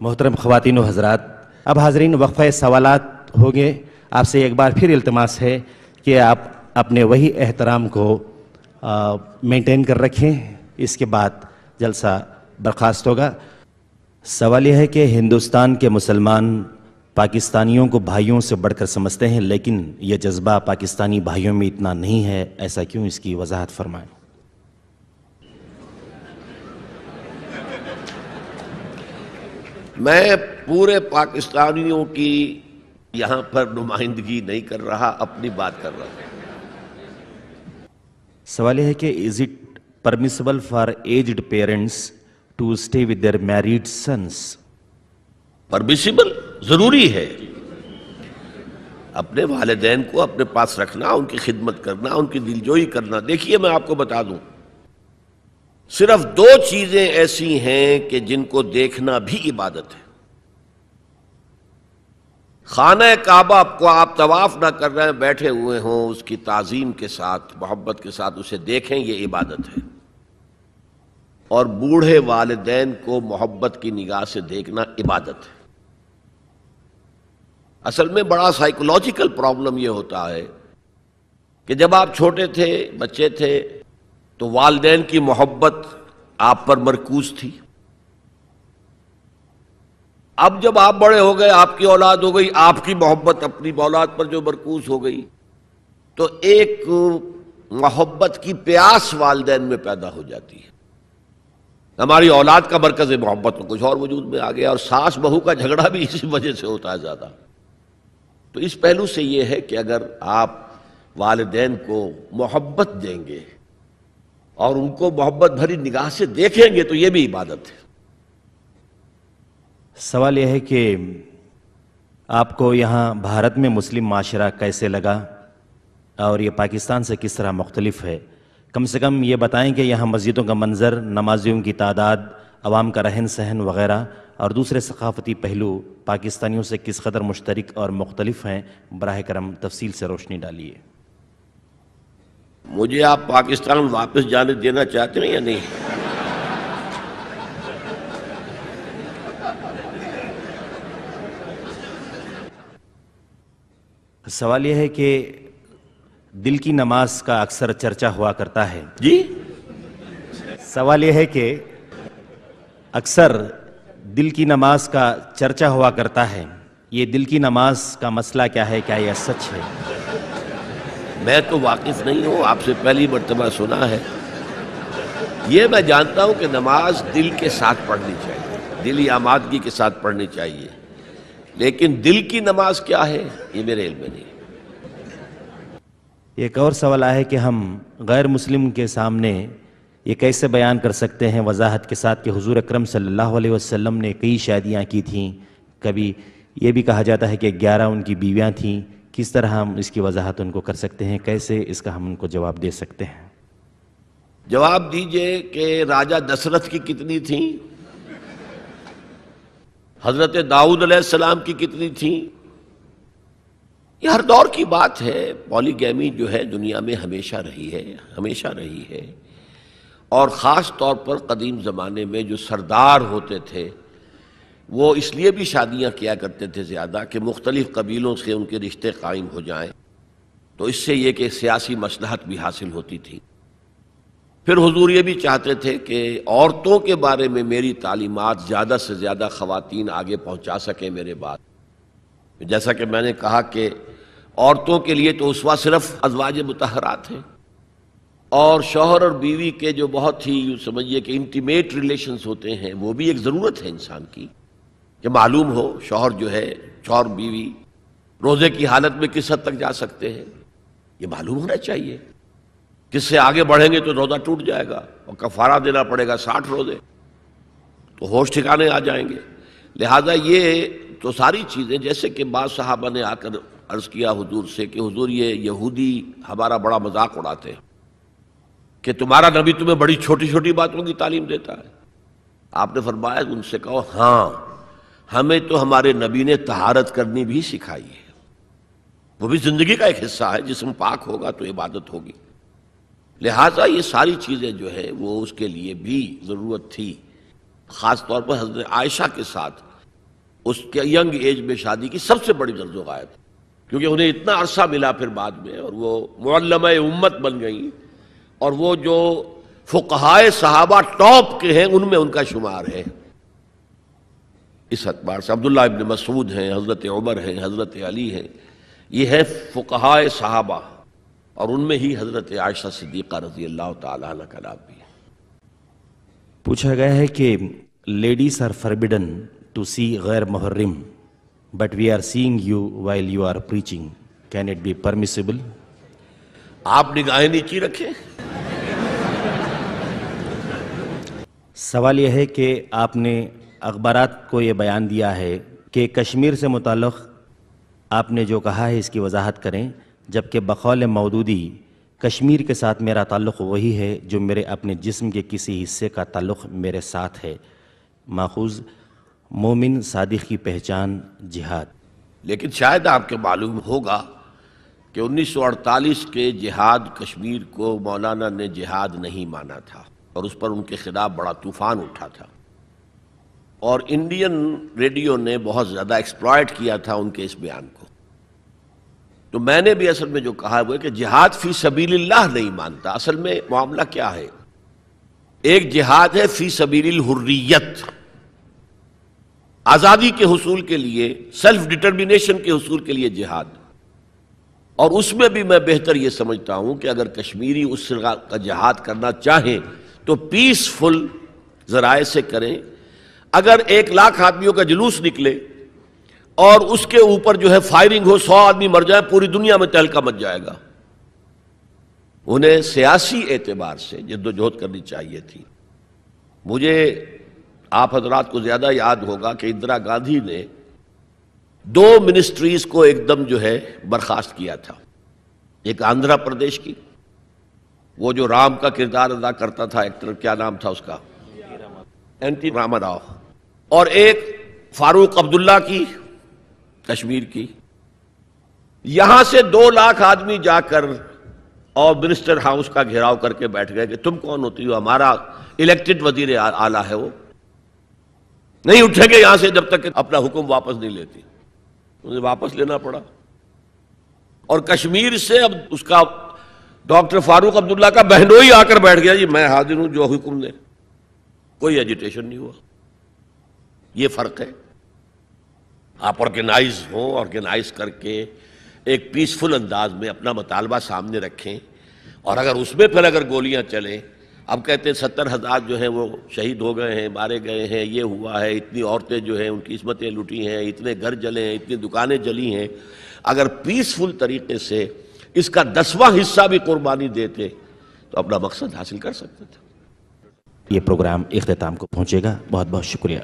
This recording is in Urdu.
محترم خواتین و حضرات، اب حاضرین وقفہ سوالات ہوں گے۔ آپ سے ایک بار پھر التماس ہے کہ آپ اپنے وہی احترام کو مینٹین کر رکھیں، اس کے بعد جلسہ برخاست ہوگا۔ سوال یہ ہے کہ ہندوستان کے مسلمان پاکستانیوں کو بھائیوں سے بڑھ کر سمجھتے ہیں، لیکن یہ جذبہ پاکستانی بھائیوں میں اتنا نہیں ہے، ایسا کیوں؟ اس کی وضاحت فرمائیں۔ میں پورے پاکستانیوں کی یہاں پر نمائندگی نہیں کر رہا، اپنی بات کر رہا ہوں۔ سوال یہ ہے کہ is it permissible for aged parents to stay with their married sons؟ Permissible ضروری ہے، اپنے والدین کو اپنے پاس رکھنا، ان کی خدمت کرنا، ان کی دلجوئی کرنا۔ دیکھیے میں آپ کو بتا دوں، صرف دو چیزیں ایسی ہیں کہ جن کو دیکھنا بھی عبادت ہے۔ خانہ کعبہ کو آپ طواف نہ کر رہے ہیں، بیٹھے ہوئے ہوں، اس کی تعظیم کے ساتھ، محبت کے ساتھ اسے دیکھیں، یہ عبادت ہے۔ اور بوڑھے والدین کو محبت کی نگاہ سے دیکھنا عبادت ہے۔ اصل میں بڑا سائیکولوجیکل پرابلم یہ ہوتا ہے کہ جب آپ چھوٹے تھے، بچے تھے، تو والدین کی محبت آپ پر مرکوز تھی۔ اب جب آپ بڑے ہو گئے، آپ کی اولاد ہو گئی، آپ کی محبت اپنی اولاد پر جو مرکوز ہو گئی، تو ایک محبت کی پیاس والدین میں پیدا ہو جاتی ہے۔ ہماری اولاد کا مرکز محبت میں کچھ اور وجود میں آ گیا، اور ساس بہو کا جھگڑا بھی اسی وجہ سے ہوتا ہے زیادہ۔ تو اس پہلو سے یہ ہے کہ اگر آپ والدین کو محبت دیں گے اور ان کو محبت بھری نگاہ سے دیکھیں گے تو یہ بھی عبادت ہے۔ سوال یہ ہے کہ آپ کو یہاں بھارت میں مسلم معاشرہ کیسے لگا اور یہ پاکستان سے کس طرح مختلف ہے؟ کم سے کم یہ بتائیں کہ یہاں مسجدوں کا منظر، نمازیوں کی تعداد، عوام کا رہن سہن وغیرہ اور دوسرے ثقافتی پہلو پاکستانیوں سے کس قدر مشترک اور مختلف ہیں؟ براہ کرم تفصیل سے روشنی ڈالیے۔ مجھے آپ پاکستان واپس جانے دینا چاہتے ہیں یا نہیں؟ سوال یہ ہے کہ دل کی نماز کا اکثر چرچا ہوا کرتا ہے۔ جی؟ سوال یہ ہے کہ اکثر دل کی نماز کا چرچا ہوا کرتا ہے، یہ دل کی نماز کا مسئلہ کیا ہے؟ کیا یہ سچ ہے؟ میں تو واقف نہیں ہوں، آپ سے پہلی مرتبہ سنا ہے۔ یہ میں جانتا ہوں کہ نماز دل کے ساتھ پڑھنی چاہیے، دلی آمادگی کے ساتھ پڑھنی چاہیے، لیکن دل کی نماز کیا ہے یہ میرے علم میں نہیں۔ ایک اور سوال ہے کہ ہم غیر مسلم کے سامنے یہ کیسے بیان کر سکتے ہیں وضاحت کے ساتھ کہ حضور اکرم صلی اللہ علیہ وسلم نے کئی شادیاں کی تھیں، کبھی یہ بھی کہا جاتا ہے کہ 11 ان کی بیویاں تھیں، کس طرح ہم اس کی وضاحت ان کو کر سکتے ہیں؟ کیسے اس کا ہم ان کو جواب دے سکتے ہیں؟ جواب دیجئے کہ راجہ دسرتھ کی کتنی تھیں، حضرت داؤد علیہ السلام کی کتنی تھیں؟ یہ ہر دور کی بات ہے۔ پولی گیمی جو ہے دنیا میں ہمیشہ رہی ہے، ہمیشہ رہی ہے، اور خاص طور پر قدیم زمانے میں جو سردار ہوتے تھے وہ اس لیے بھی شادیاں کیا کرتے تھے زیادہ کہ مختلف قبیلوں سے ان کے رشتے قائم ہو جائیں، تو اس سے یہ کہ سیاسی مصلحت بھی حاصل ہوتی تھی۔ پھر حضور یہ بھی چاہتے تھے کہ عورتوں کے بارے میں میری تعلیمات زیادہ سے زیادہ خواتین آگے پہنچا سکیں میرے بعد۔ جیسا کہ میں نے کہا کہ عورتوں کے لیے تو اسوہ صرف ازواج مطہرات ہیں، اور شوہر اور بیوی کے جو بہت ہی یوں سمجھیے کہ انٹیمیٹ ریلیشنز ہوتے ہیں، وہ بھی ایک ضرورت ہے انسان کی کہ معلوم ہو شوہر جو ہے، شوہر بیوی روزے کی حالت میں کس حد تک جا سکتے ہیں، یہ معلوم ہونا چاہیے۔ کس سے آگے بڑھیں گے تو روزہ ٹوٹ جائے گا اور کفارہ دینا پڑے گا 60 روزے، تو ہوش ٹھکانے آ جائیں گے۔ لہذا یہ تو ساری چیزیں، جیسے کہ بعض صحابہ نے آ کر عرض کیا حضور سے کہ حضور یہ یہودی ہمارا بڑا مذاق اڑاتے ہیں کہ تمہارا نبی تمہیں بڑی چھوٹی چھوٹی باتوں کی تعلیم دیتا ہے۔ آپ نے فرمایا ان سے کہو ہاں، ہمیں تو ہمارے نبی نے طہارت کرنی بھی سکھائی ہے، وہ بھی زندگی کا ایک حصہ ہے، جسم پاک ہوگا تو عبادت ہوگی۔ لہٰذا یہ ساری چیزیں جو ہے وہ اس کے لیے بھی ضرورت تھی۔ خاص طور پر حضرت عائشہ کے ساتھ اس کے ینگ ایج میں شادی کی سب سے بڑی زرز و غائب، کیونکہ انہیں اتنا عرصہ ملا پھر بعد میں، اور وہ معلمہ امت بن گئیں، اور وہ جو فقہائے صحابہ ٹاپ کے ہیں ان میں ان کا شمار ہے۔ اس اعتبار سے عبداللہ ابن مسعود ہیں، حضرت عمر ہیں، حضرت علی ہیں، یہ ہے فقہائے صحابہ، اور ان میں ہی حضرت عائشہ صدیقہ رضی اللہ تعالی عنہ کا نام بھی ہے۔ پوچھا گیا ہے کہ ladies are forbidden to see غیر محرم but we are seeing you while you are preaching, can it be permissible? آپ نگاہیں نیچی رکھیں۔ سوال یہ ہے کہ آپ نے اخبارات کو یہ بیان دیا ہے کہ کشمیر سے متعلق آپ نے جو کہا ہے اس کی وضاحت کریں، جبکہ بقول مودودی کشمیر کے ساتھ میرا تعلق وہی ہے جو میرے اپنے جسم کے کسی حصے کا تعلق میرے ساتھ ہے۔ ماخوذ مومن صادق کی پہچان جہاد۔ لیکن شاید آپ کے معلوم ہوگا کہ 1948 کے جہاد کشمیر کو مولانا نے جہاد نہیں مانا تھا، اور اس پر ان کے خلاف بڑا طوفان اٹھا تھا، اور انڈین ریڈیو نے بہت زیادہ ایکسپلائٹ کیا تھا ان کے اس بیان کو۔ تو میں نے بھی اصل میں جو کہا وہ ہے کہ جہاد فی سبیل اللہ نہیں مانتا۔ اصل میں معاملہ کیا ہے؟ ایک جہاد ہے فی سبیل الحریت، آزادی کے حصول کے لیے، سیلف ڈٹرمنیشن کے حصول کے لیے جہاد، اور اس میں بھی میں بہتر یہ سمجھتا ہوں کہ اگر کشمیری اس کا جہاد کرنا چاہیں تو پیسفل ذرائع سے کریں۔ اگر 1,00,000 آدمیوں کا جلوس نکلے اور اس کے اوپر جو ہے فائرنگ ہو، 100 آدمی مر جائیں، پوری دنیا میں تہلکہ مچ جائے گا۔ انہیں سیاسی اعتبار سے جدوجہد کرنی چاہیے تھی۔ مجھے آپ حضرات کو زیادہ یاد ہوگا کہ اندرا گاندھی نے 2 منسٹریز کو ایک دم جو ہے برخاست کیا تھا، ایک آندھرا پردیش کی، وہ جو رام کا کردار ادا کرتا تھا ایکٹر، کیا نام تھا اس کا، این ٹی راما راؤ، اور ایک فاروق عبداللہ کی کشمیر کی۔ یہاں سے 2,00,000 آدمی جا کر اور منسٹر ہاؤس کا گھیراؤ کر کے بیٹھ گئے کہ تم کون ہوتی ہو؟ ہمارا الیکٹڈ وزیر اعلیٰ ہے، وہ نہیں اٹھیں گے یہاں سے جب تک کہ اپنا حکم واپس نہیں لیتی۔ انہیں واپس لینا پڑا، اور کشمیر سے اب اس کا ڈاکٹر فاروق عبداللہ کا بہنوئی آ کر بیٹھ گیا، جی میں حاضر ہوں جو حکم دے۔ کوئی ایجیٹیشن نہیں ہوا۔ یہ فرق ہے۔ آپ آرگنائز ہوں، آرگنائز کر کے ایک پیسفل انداز میں اپنا مطالبہ سامنے رکھیں، اور اگر اس میں پھر اگر گولیاں چلیں، اب کہتے ہیں 70,000 جو ہیں وہ شہید ہو گئے ہیں، مارے گئے ہیں، یہ ہوا ہے، اتنی عورتیں جو ہیں ان کی عصمتیں لوٹی ہیں، اتنے گھر جلے ہیں، اتنی دکانیں جلی ہیں، اگر پیسفل طریقے سے اس کا 10واں حصہ بھی قربانی دیتے تو اپنا مقصد حاصل کر سکتے تھے۔ یہ پروگرام اختتام کو پہنچے گا۔ بہت بہت شکریہ۔